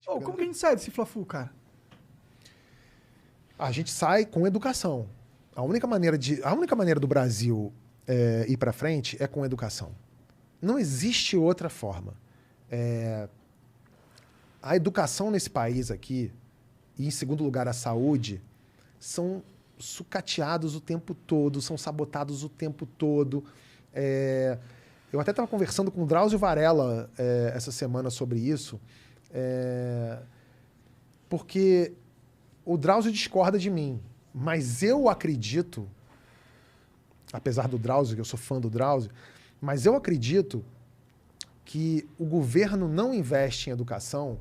Ô, como que a gente sai desse Fla-Flu, cara? A gente sai com educação. A única maneira do Brasil ir para frente é com educação. Não existe outra forma. A educação nesse país aqui, e em segundo lugar a saúde, são sucateados o tempo todo, são sabotados o tempo todo. Eu até estava conversando com o Drauzio Varela essa semana sobre isso, porque o Drauzio discorda de mim, mas eu acredito, apesar do Drauzio, que eu sou fã do Drauzio, mas eu acredito que o governo não investe em educação,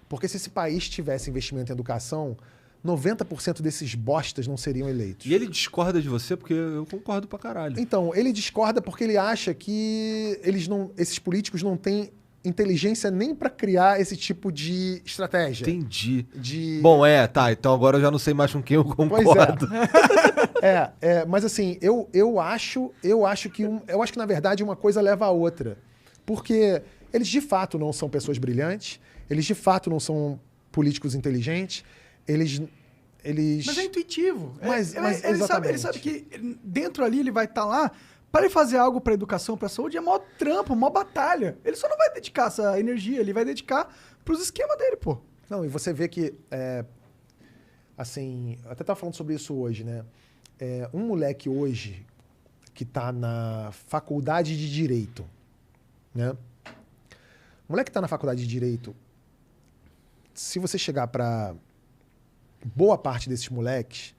porque se esse país tivesse investimento em educação, 90% desses bostas não seriam eleitos. E ele discorda de você porque eu concordo pra caralho. Então, ele discorda porque ele acha que esses políticos não têm inteligência nem para criar esse tipo de estratégia. Entendi. Bom, tá. Então agora eu já não sei mais com quem eu concordo. Pois mas assim, eu acho que na verdade uma coisa leva a outra. Porque eles de fato não são pessoas brilhantes, eles de fato não são políticos inteligentes, eles... Mas é intuitivo. Mas ele sabe que dentro ali ele vai estar lá. Para ele fazer algo para educação, para saúde, é mó trampo, mó batalha. Ele só não vai dedicar essa energia, ele vai dedicar pros esquemas dele, pô. Não, e você vê que, assim, eu até estava falando sobre isso hoje, né? Um moleque hoje que está na faculdade de Direito, né? O moleque que está na faculdade de Direito, se você chegar para boa parte desses moleques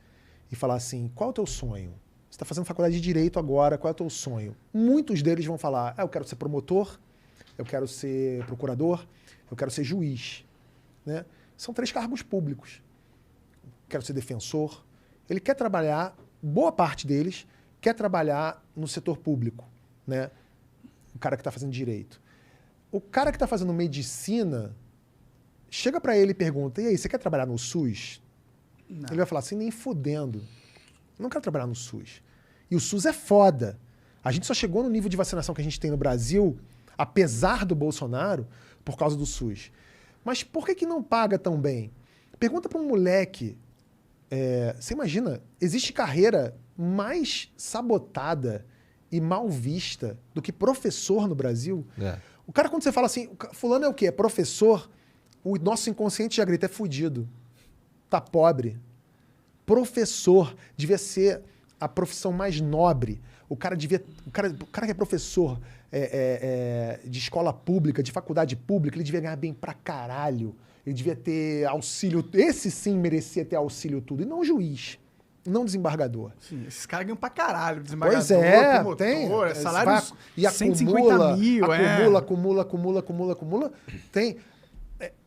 e falar assim, qual é o teu sonho? Você está fazendo faculdade de Direito agora, qual é o teu sonho? Muitos deles vão falar, eu quero ser promotor, eu quero ser procurador, eu quero ser juiz. Né? São 3 cargos públicos. Quero ser defensor. Ele quer trabalhar, boa parte deles, quer trabalhar no setor público. Né? O cara que está fazendo Direito. O cara que está fazendo Medicina, chega para ele e pergunta, e aí, você quer trabalhar no SUS? Não. Ele vai falar assim, nem fudendo. Não quero trabalhar no SUS. E o SUS é foda. A gente só chegou no nível de vacinação que a gente tem no Brasil, apesar do Bolsonaro, por causa do SUS. Mas por que não paga tão bem? Pergunta para um moleque. Você imagina, existe carreira mais sabotada e mal vista do que professor no Brasil? O cara, quando você fala assim, fulano é o quê? É professor? O nosso inconsciente já grita, é fudido. Tá pobre. Professor devia ser a profissão mais nobre. O cara que é professor de escola pública, de faculdade pública, ele devia ganhar bem pra caralho. Ele devia ter auxílio. Esse sim merecia ter auxílio tudo. E não juiz. Não desembargador. Sim, esses caras ganham pra caralho. Desembargador, pois é, promotor, tem. salários E 150 mil. Acumula. Tem.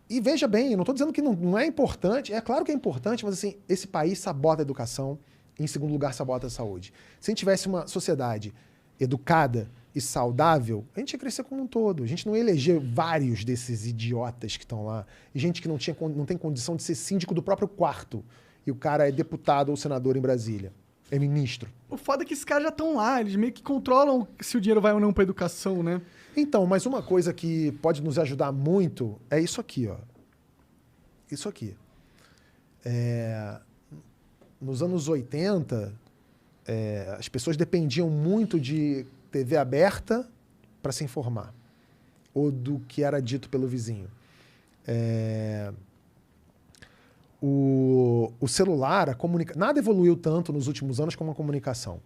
E veja bem, eu não estou dizendo que não é importante. É claro que é importante, mas assim, esse país sabota a educação. Em segundo lugar, sabota a saúde. Se a gente tivesse uma sociedade educada e saudável, a gente ia crescer como um todo. A gente não ia eleger vários desses idiotas que estão lá. E gente que não tem condição de ser síndico do próprio quarto. E o cara é deputado ou senador em Brasília. É ministro. O foda é que esses caras já estão lá. Eles meio que controlam se o dinheiro vai ou não pra educação, né? Então, mas uma coisa que pode nos ajudar muito é isso aqui, ó. Isso aqui. Nos anos 80, as pessoas dependiam muito de TV aberta para se informar. Ou do que era dito pelo vizinho. O celular, nada evoluiu tanto nos últimos anos como a comunicação.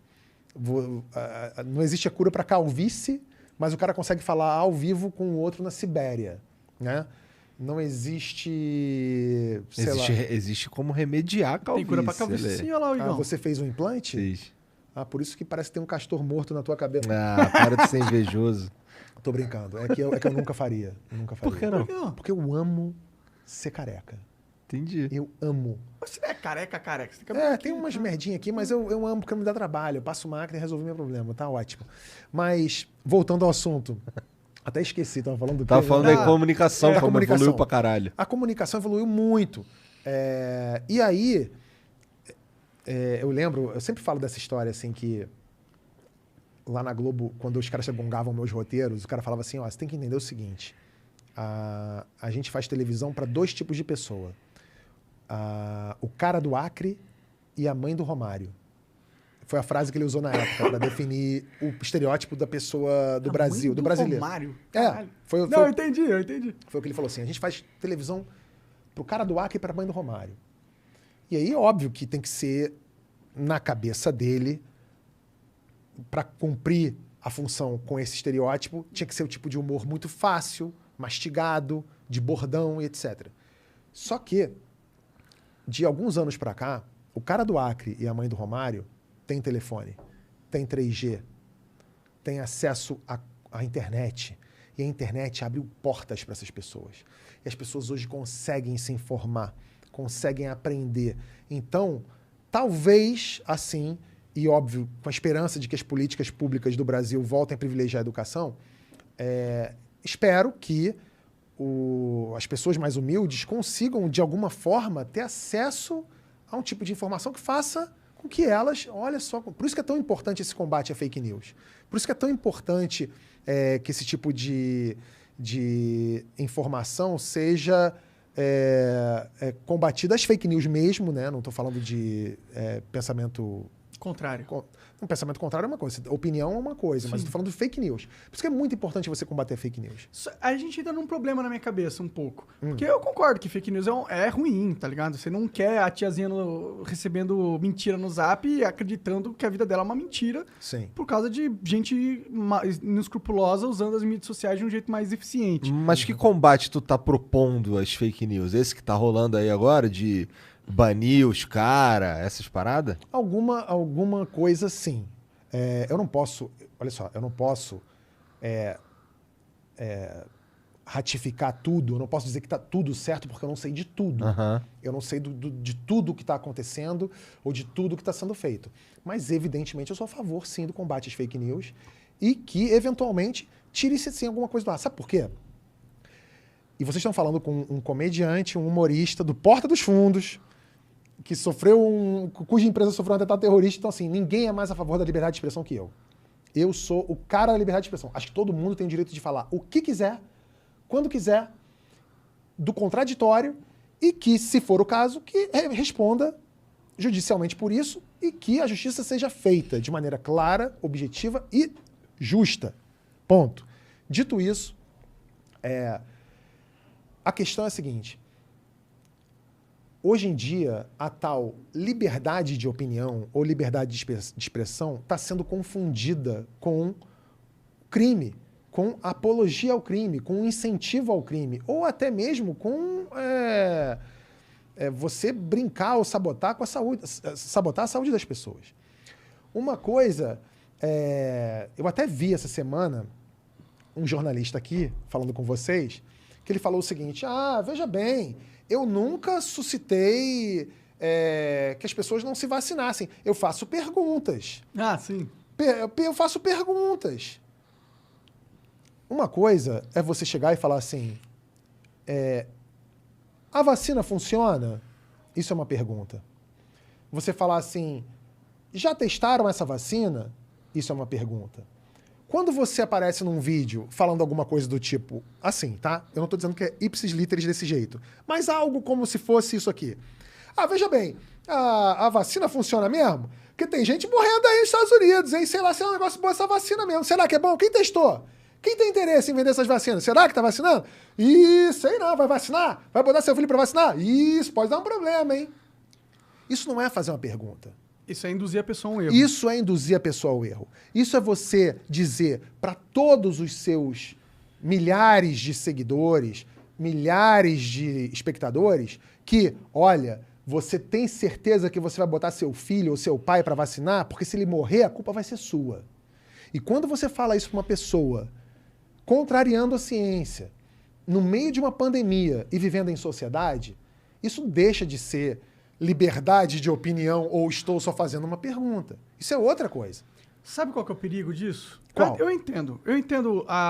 Não existe a cura para calvície, mas o cara consegue falar ao vivo com o outro na Sibéria, né? Não existe... Existe como remediar a calvície. Tem cura pra calvície, sim, olha lá, Igão. Você fez um implante? Fiz. Por isso que parece que tem um castor morto na tua cabeça. Para de ser invejoso. Tô brincando. É que eu nunca faria. Por que não? Porque eu amo ser careca. Entendi. Eu amo. Mas você é careca. Você tem tem umas merdinhas aqui, mas eu amo porque me dá trabalho. Eu passo máquina e resolvo meu problema. Tá ótimo. Mas, voltando ao assunto. Até esqueci, tava falando do quê? Tava falando da comunicação, como evoluiu pra caralho. A comunicação evoluiu muito. E aí, eu lembro, eu sempre falo dessa história, assim, que lá na Globo, quando os caras gongavam meus roteiros, o cara falava assim, ó, você tem que entender o seguinte, A gente faz televisão para 2 tipos de pessoa. O cara do Acre e a mãe do Romário. Foi a frase que ele usou na época para definir o estereótipo da pessoa do Brasil, do brasileiro. Romário? Não, eu entendi. Foi o que ele falou assim, a gente faz televisão pro cara do Acre e pra mãe do Romário. E aí, óbvio que tem que ser na cabeça dele, para cumprir a função com esse estereótipo, tinha que ser o tipo de humor muito fácil, mastigado, de bordão e etc. Só que, de alguns anos para cá, o cara do Acre e a mãe do Romário tem telefone, tem 3G, tem acesso à internet. E a internet abriu portas para essas pessoas. E as pessoas hoje conseguem se informar, conseguem aprender. Então, talvez assim, e óbvio, com a esperança de que as políticas públicas do Brasil voltem a privilegiar a educação, espero que as pessoas mais humildes consigam, de alguma forma, ter acesso a um tipo de informação que faça com que elas, olha só, por isso que é tão importante esse combate à fake news. Por isso que é tão importante que esse tipo de informação seja combatida, as fake news mesmo, né? Não estou falando de pensamento... Contrário. Um pensamento contrário é uma coisa, opinião é uma coisa, mas estou falando de fake news. Por isso que é muito importante você combater fake news. A gente ainda num problema na minha cabeça um pouco. Porque eu concordo que fake news é ruim, tá ligado? Você não quer a tiazinha recebendo mentira no Zap e acreditando que a vida dela é uma mentira. Sim. Por causa de gente inescrupulosa usando as mídias sociais de um jeito mais eficiente. Mas que combate tu tá propondo às fake news? Esse que tá rolando aí agora de... banir os caras, essas paradas? Alguma coisa, sim. Eu não posso... Olha só, eu não posso ratificar tudo. Eu não posso dizer que está tudo certo porque eu não sei de tudo. Uhum. Eu não sei de tudo que está acontecendo ou de tudo que está sendo feito. Mas, evidentemente, eu sou a favor, sim, do combate às fake news e que, eventualmente, tire-se, sim, alguma coisa do ar. Sabe por quê? E vocês estão falando com um comediante, um humorista do Porta dos Fundos, que cuja empresa sofreu um atentado terrorista. Então, assim, ninguém é mais a favor da liberdade de expressão que eu. Eu sou o cara da liberdade de expressão. Acho que todo mundo tem o direito de falar o que quiser, quando quiser, do contraditório, e que, se for o caso, que responda judicialmente por isso e que a justiça seja feita de maneira clara, objetiva e justa. Ponto. Dito isso, a questão é a seguinte. Hoje em dia, a tal liberdade de opinião ou liberdade de expressão está sendo confundida com crime, com apologia ao crime, com incentivo ao crime, ou até mesmo com você brincar ou sabotar a saúde das pessoas. Uma coisa, eu até vi essa semana um jornalista aqui falando com vocês, que ele falou o seguinte: veja bem, eu nunca suscitei que as pessoas não se vacinassem. Eu faço perguntas. Sim. Eu faço perguntas. Uma coisa é você chegar e falar assim, a vacina funciona? Isso é uma pergunta. Você falar assim, já testaram essa vacina? Isso é uma pergunta. Quando você aparece num vídeo falando alguma coisa do tipo, assim, tá? Eu não estou dizendo que é ipsis literis desse jeito, mas algo como se fosse isso aqui. Veja bem, a vacina funciona mesmo? Porque tem gente morrendo aí nos Estados Unidos, hein? Sei lá se é um negócio bom essa vacina mesmo. Será que é bom? Quem testou? Quem tem interesse em vender essas vacinas? Será que tá vacinando? Sei não, vai vacinar? Vai botar seu filho para vacinar? Isso pode dar um problema, hein? Isso não é fazer uma pergunta. Isso é induzir a pessoa a um erro. Isso é induzir a pessoa ao erro. Isso é você dizer para todos os seus milhares de seguidores, milhares de espectadores, que, olha, você tem certeza que você vai botar seu filho ou seu pai para vacinar? Porque se ele morrer, a culpa vai ser sua. E quando você fala isso para uma pessoa, contrariando a ciência, no meio de uma pandemia e vivendo em sociedade, isso deixa de ser liberdade de opinião ou estou só fazendo uma pergunta. Isso é outra coisa. Sabe qual que é o perigo disso? Qual? Eu entendo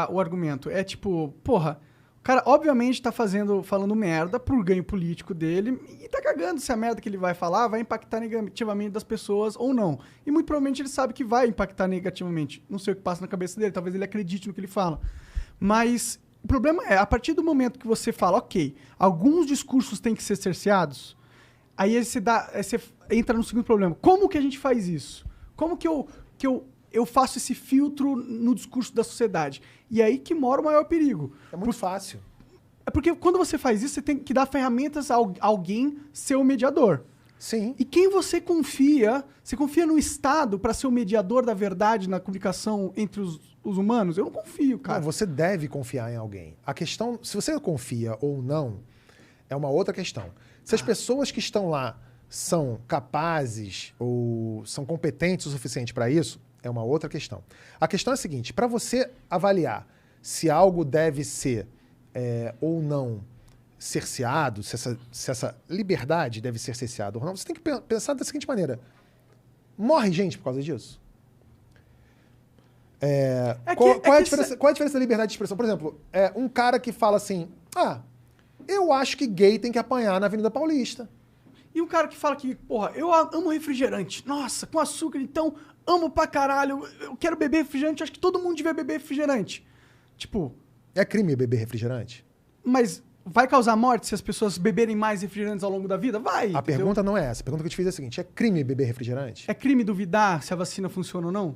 o argumento. É tipo, porra, o cara obviamente tá falando merda pro ganho político dele e tá cagando se a merda que ele vai falar vai impactar negativamente das pessoas ou não. E muito provavelmente ele sabe que vai impactar negativamente. Não sei o que passa na cabeça dele, talvez ele acredite no que ele fala. Mas O problema é, a partir do momento que você fala, ok, alguns discursos têm que ser cerceados, aí você entra no segundo problema. Como que a gente faz isso? Como que eu faço esse filtro no discurso da sociedade? E aí que mora o maior perigo. É muito fácil. É porque quando você faz isso, você tem que dar ferramentas a alguém ser o mediador. Sim. E quem você confia? Você confia no Estado para ser o mediador da verdade na comunicação entre os humanos? Eu não confio, cara. Não, você deve confiar em alguém. A questão, se você confia ou não, é uma outra questão. Se as pessoas que estão lá são capazes ou são competentes o suficiente para isso, é uma outra questão. A questão é a seguinte, para você avaliar se algo deve ser ou não cerceado, se essa liberdade deve ser cerceada ou não, você tem que pensar da seguinte maneira. Morre gente por causa disso? Qual é a diferença da liberdade de expressão? Por exemplo, um cara que fala assim, eu acho que gay tem que apanhar na Avenida Paulista. E um cara que fala que, porra, eu amo refrigerante. Nossa, com açúcar, então, amo pra caralho. Eu quero beber refrigerante, acho que todo mundo devia beber refrigerante. Tipo... É crime beber refrigerante? Mas vai causar morte se as pessoas beberem mais refrigerantes ao longo da vida? Vai. A pergunta não é essa. A pergunta que eu te fiz é a seguinte, é crime beber refrigerante? É crime duvidar se a vacina funciona ou não?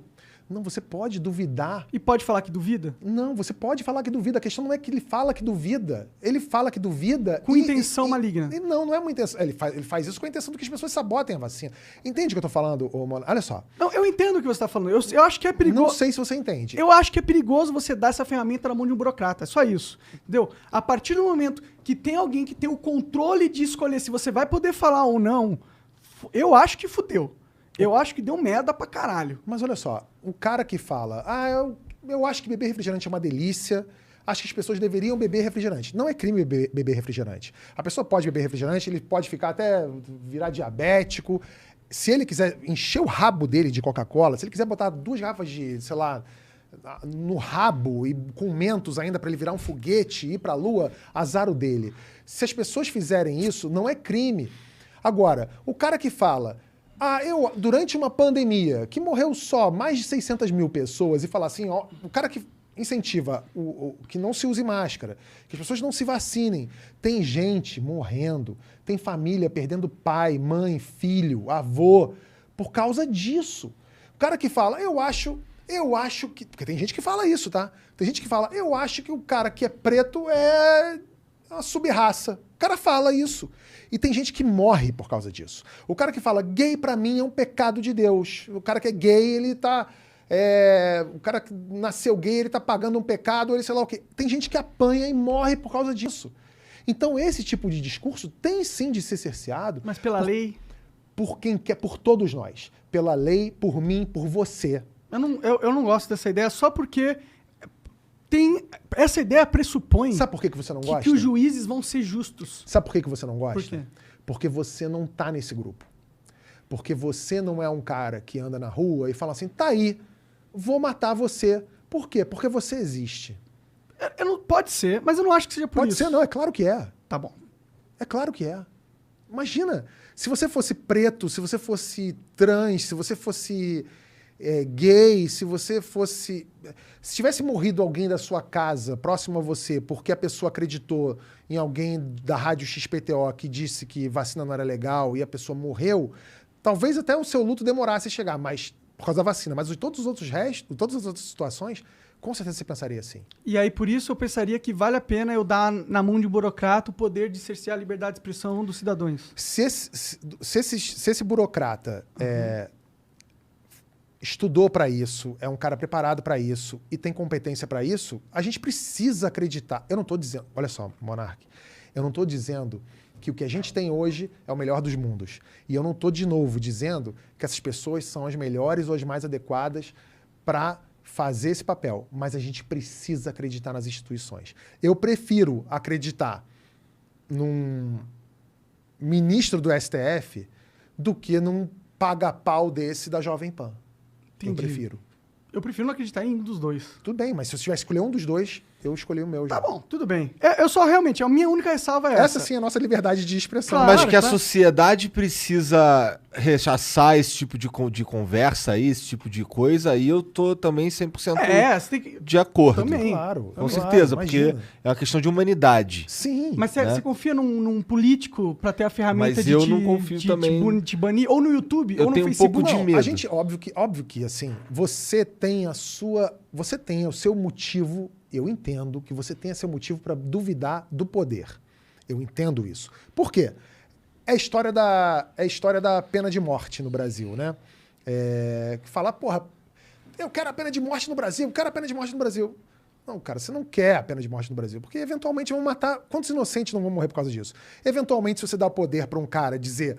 Não, você pode duvidar. E pode falar que duvida? Não, você pode falar que duvida. A questão não é que ele fala que duvida. Ele fala que duvida... Com intenção maligna. Não é uma intenção. Ele faz isso com a intenção de que as pessoas sabotem a vacina. Entende o que eu tô falando, mano? Olha só. Não, eu entendo o que você tá falando. Eu acho que é perigoso... Não sei se você entende. Eu acho que é perigoso você dar essa ferramenta na mão de um burocrata. É só isso. Entendeu? A partir do momento que tem alguém que tem o controle de escolher se você vai poder falar ou não, eu acho que fudeu. Eu acho que deu merda pra caralho. Mas olha só, o cara que fala, eu acho que beber refrigerante é uma delícia, acho que as pessoas deveriam beber refrigerante. Não é crime beber refrigerante. A pessoa pode beber refrigerante, ele pode ficar até virar diabético. Se ele quiser encher o rabo dele de Coca-Cola, se ele quiser botar 2 garrafas de, sei lá, no rabo e com mentos ainda para ele virar um foguete e ir pra lua, azar o dele. Se as pessoas fizerem isso, não é crime. Agora, o cara que fala... durante uma pandemia que morreu só mais de 600 mil pessoas e falar assim, o cara que incentiva que não se use máscara, que as pessoas não se vacinem, tem gente morrendo, tem família perdendo pai, mãe, filho, avô, por causa disso. O cara que fala, eu acho que... Porque tem gente que fala isso, tá? Tem gente que fala, eu acho que o cara que é preto é uma sub-raça. O cara fala isso. E tem gente que morre por causa disso. O cara que fala, gay pra mim é um pecado de Deus. O cara que é gay, ele tá... o cara que nasceu gay, ele tá pagando um pecado, ele sei lá o quê. Tem gente que apanha e morre por causa disso. Então esse tipo de discurso tem sim de ser cerceado. Mas pela lei? Por quem quer, por todos nós. Pela lei, por mim, por você. Eu não gosto dessa ideia só porque... Essa ideia pressupõe... Sabe por que você não gosta? Que os juízes vão ser justos. Sabe por que você não gosta? Por quê? Porque você não tá nesse grupo. Porque você não é um cara que anda na rua e fala assim, tá aí, vou matar você. Por quê? Porque você existe. Pode ser, mas eu não acho que seja por isso. Pode ser, não, é claro que é. Tá bom. É claro que é. Imagina, se você fosse preto, se você fosse trans, se você fosse gay, se você fosse... Se tivesse morrido alguém da sua casa, próximo a você, porque a pessoa acreditou em alguém da rádio XPTO que disse que vacina não era legal e a pessoa morreu, talvez até o seu luto demorasse a chegar, mas por causa da vacina. Mas todos os outros restos, todas as outras situações, com certeza você pensaria assim. E aí, por isso, eu pensaria que vale a pena eu dar na mão de um burocrata o poder de cercear a liberdade de expressão dos cidadãos. Se esse burocrata estudou para isso, é um cara preparado para isso e tem competência para isso, a gente precisa acreditar. Eu não estou dizendo... Olha só, Monark. Eu não estou dizendo que o que a gente tem hoje é o melhor dos mundos. E eu não estou, de novo, dizendo que essas pessoas são as melhores ou as mais adequadas para fazer esse papel. Mas a gente precisa acreditar nas instituições. Eu prefiro acreditar num ministro do STF do que num paga-pau desse da Jovem Pan. Entendi. Eu prefiro. Eu prefiro não acreditar em um dos dois. Tudo bem, mas se eu tivesse que escolher um dos dois, eu escolhi o meu já. Tá bom, tudo bem. Eu só realmente, a minha única ressalva é essa. Essa sim é a nossa liberdade de expressão. Claro. Mas que a claro. sociedade precisa rechaçar esse tipo de conversa aí, esse tipo de coisa, aí eu tô também 100% Você tem que... de acordo. Também. Claro. Com claro, certeza, imagina. porque é uma questão de humanidade. Sim. Mas você confia num político pra ter a ferramenta Mas de eu não confio também. te banir? Ou no YouTube, Eu ou no tenho um Facebook? pouco de Não, medo. a gente, óbvio que assim, você tem o seu motivo, eu entendo que você tenha seu motivo para duvidar do poder. Eu entendo isso. Por quê? É a história da pena de morte no Brasil, né? Que fala, porra, eu quero a pena de morte no Brasil, eu quero a pena de morte no Brasil. Não, cara, você não quer a pena de morte no Brasil, porque eventualmente vão matar... Quantos inocentes não vão morrer por causa disso? Eventualmente, se você dá poder para um cara dizer,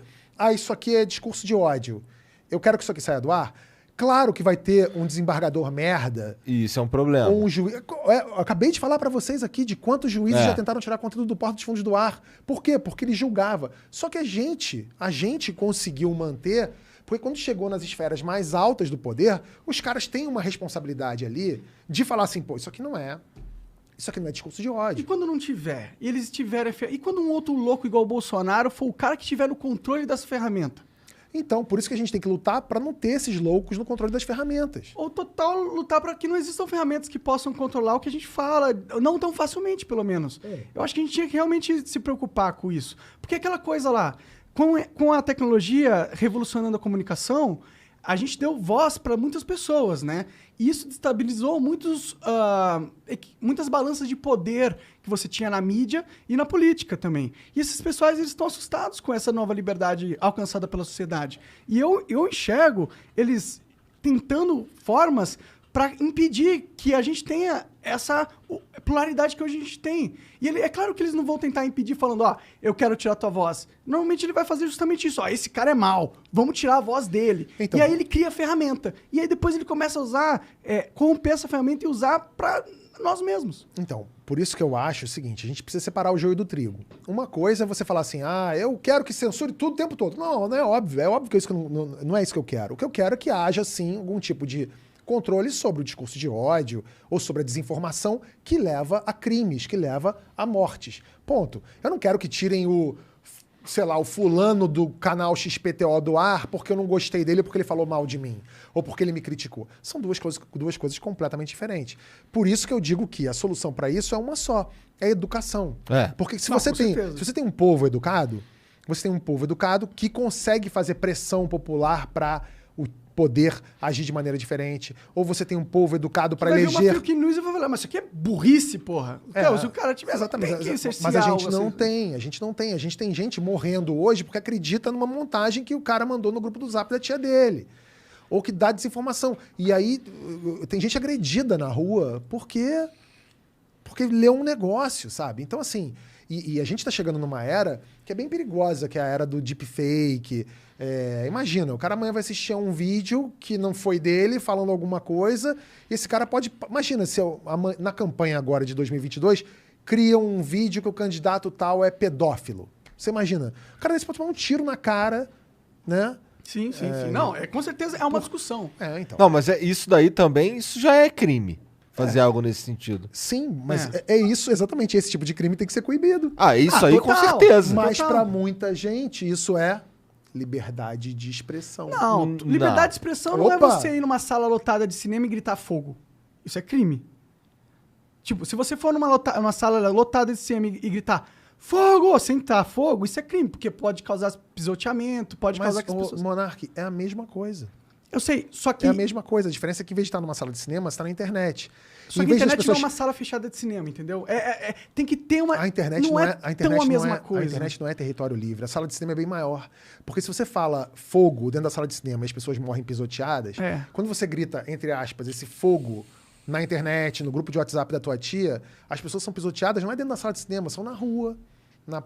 isso aqui é discurso de ódio, eu quero que isso aqui saia do ar, claro que vai ter um desembargador merda. Isso é um problema. Ou um juiz. Eu acabei de falar para vocês aqui de quantos juízes já tentaram tirar conteúdo do Porta dos Fundos do ar. Por quê? Porque ele julgava. Só que a gente conseguiu manter, porque quando chegou nas esferas mais altas do poder, os caras têm uma responsabilidade ali de falar assim, pô, isso aqui não é discurso de E ódio. quando não tiver? E eles tiverem... E quando um outro louco igual o Bolsonaro for o cara que tiver no controle dessa ferramenta? Então, por isso que a gente tem que lutar para não ter esses loucos no controle das ferramentas. Ou total lutar para que não existam ferramentas que possam controlar o que a gente fala, não tão facilmente, pelo menos. Eu acho que a gente tinha que realmente se preocupar com isso. Porque aquela coisa lá, com a tecnologia revolucionando a comunicação, a gente deu voz para muitas pessoas, né? E isso destabilizou muitas balanças de poder que você tinha na mídia e na política também. E esses pessoais, eles estão assustados com essa nova liberdade alcançada pela sociedade. E eu enxergo eles tentando formas para impedir que a gente tenha essa pluralidade que hoje a gente tem. E é claro que eles não vão tentar impedir falando, eu quero tirar tua voz. Normalmente ele vai fazer justamente isso. Esse cara é mau, vamos tirar a voz dele. Então, e aí ele cria a ferramenta. E aí depois ele começa a usar, corromper essa ferramenta e usar para nós mesmos. Então, por isso que eu acho o seguinte, a gente precisa separar o joio do trigo. Uma coisa é você falar assim, eu quero que censure tudo o tempo todo. Não é óbvio. É óbvio que isso não é isso que eu quero. O que eu quero é que haja, sim, algum tipo de controle sobre o discurso de ódio ou sobre a desinformação que leva a crimes, que leva a mortes. Ponto. Eu não quero que tirem o fulano do canal XPTO do ar porque eu não gostei dele, porque ele falou mal de mim, ou porque ele me criticou. São duas coisas completamente diferentes. Por isso que eu digo que a solução para isso é uma só, é a educação. Porque se você tem um povo educado, você tem um povo educado que consegue fazer pressão popular para o poder agir de maneira diferente. Ou você tem um povo educado para eleger... Vai ver uma fake news e vai falar, mas isso aqui é burrice, porra. Se o cara tiver... Exatamente. Mas a gente não tem. A gente tem gente morrendo hoje porque acredita numa montagem que o cara mandou no grupo do Zap da tia dele. Ou que dá desinformação. E aí tem gente agredida na rua porque leu um negócio, sabe? Então, assim... E a gente está chegando numa era que é bem perigosa, que é a era do deepfake. Imagina, o cara amanhã vai assistir a um vídeo que não foi dele, falando alguma coisa, e esse cara pode... Imagina, se na campanha agora de 2022, cria um vídeo que o candidato tal é pedófilo. Você imagina? O cara desse pode tomar um tiro na cara, né? Sim. Não, com certeza é uma discussão. Então. Não, mas isso daí também, isso já é crime. Fazer algo nesse sentido. Sim, mas é isso, exatamente. Esse tipo de crime tem que ser coibido. Isso aí total. com certeza. Mas para muita gente, isso é liberdade de expressão. Não, liberdade de expressão não é você ir numa sala lotada de cinema e gritar fogo. Isso é crime. Tipo, se você for numa sala lotada de cinema e gritar fogo, sem gritar fogo, isso é crime, porque pode causar pisoteamento, pode causar que as pessoas... Monark, é a mesma coisa. Eu sei, só que... É a mesma coisa. A diferença é que em vez de estar numa sala de cinema, você está na internet. Só que a internet não é uma sala fechada de cinema, entendeu? Tem que ter uma... A internet não é tão a mesma coisa. A internet não é território livre. A sala de cinema é bem maior. Porque se você fala fogo dentro da sala de cinema e as pessoas morrem pisoteadas, quando você grita, entre aspas, esse fogo na internet, no grupo de WhatsApp da tua tia, as pessoas são pisoteadas não é dentro da sala de cinema, são na rua, na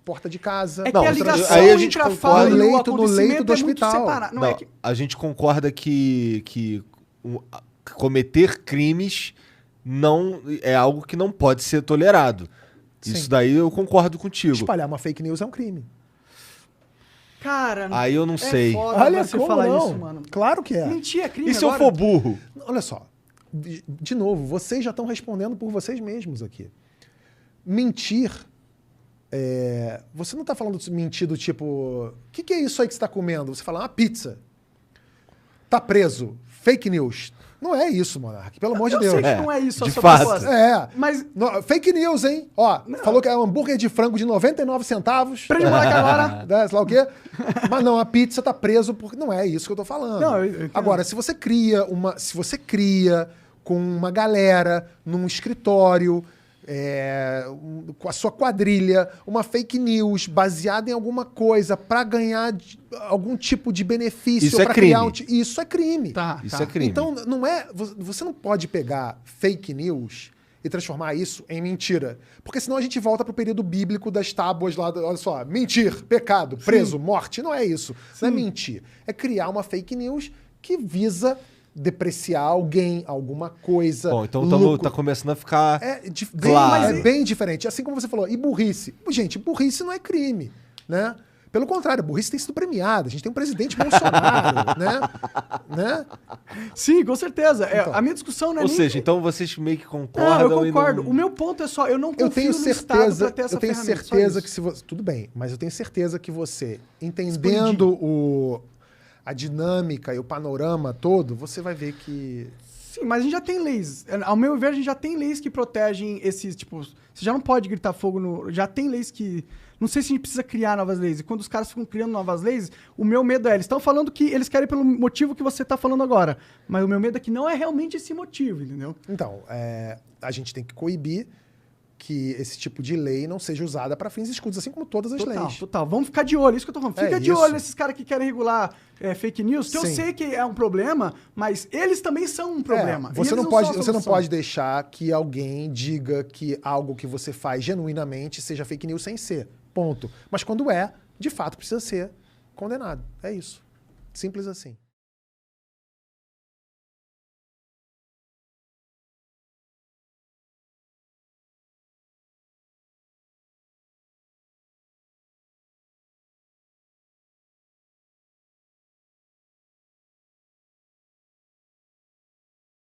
porta de casa. Que a ligação aí a gente entre a fala e o acontecimento no leito do é muito hospital. separado. Não, a gente concorda que cometer crimes não é algo que não pode ser tolerado. Sim. Isso daí eu concordo contigo. Espalhar uma fake news é um crime. Cara, aí eu não sei. Foda Olha você como falar não. isso, mano. Claro que é. Mentir é crime E se eu agora? for burro? Olha só. de novo, vocês já estão respondendo por vocês mesmos aqui. Mentir, você não está falando de mentir do tipo, o que é isso aí que você está comendo? Você fala, uma pizza. Tá preso. Fake news. Não é isso, Monark. Pelo amor de Deus. Eu sei que não é isso a de sua fato. proposta. Mas... Fake news, hein? Ó, falou que é um hambúrguer de frango de 99 centavos. Prende o moleque agora. Sei lá o quê. Mas não, a pizza tá preso porque... Não é isso que eu tô falando. Não, eu entendo. Agora, se você cria com uma galera num escritório... com a sua quadrilha, uma fake news baseada em alguma coisa para ganhar algum tipo de benefício. Isso é criar crime. Isso é crime. Isso é crime. Então, você não pode pegar fake news e transformar isso em mentira. Porque senão a gente volta pro período bíblico das tábuas lá. Olha só, mentir, pecado, preso, morte. Não é isso. Não é mentir. É criar uma fake news que visa depreciar alguém, alguma coisa. Bom, então tá começando a ficar claro. É bem diferente. Assim como você falou, e burrice? Gente, burrice não é crime, né? Pelo contrário, burrice tem sido premiada. A gente tem um presidente Bolsonaro, né? Sim, com certeza. Então, a minha discussão não é Ou nem... seja, então vocês meio que concordam. Não, eu concordo. Não... O meu ponto é só, eu não confio eu tenho no Estado pra ter essa eu tenho ferramenta, certeza que se você... Tudo bem, mas eu tenho certeza que você, entendendo a dinâmica e o panorama todo, você vai ver que... Sim, mas a gente já tem leis. Ao meu ver, a gente já tem leis que protegem esses, tipo... Você já não pode gritar fogo no... Já tem leis que... Não sei se a gente precisa criar novas leis. E quando os caras ficam criando novas leis, o meu medo é... Eles estão falando que eles querem pelo motivo que você está falando agora. Mas o meu medo é que não é realmente esse motivo, entendeu? Então, a gente tem que coibir que esse tipo de lei não seja usada para fins escusos, assim como todas as leis. Total. Vamos ficar de olho, isso que eu tô falando. Fica de olho nesses caras que querem regular fake news, que eu sei que é um problema, mas eles também são um problema. Você não pode deixar que alguém diga que algo que você faz genuinamente seja fake news sem ser. Ponto. Mas quando de fato precisa ser condenado. É isso. Simples assim.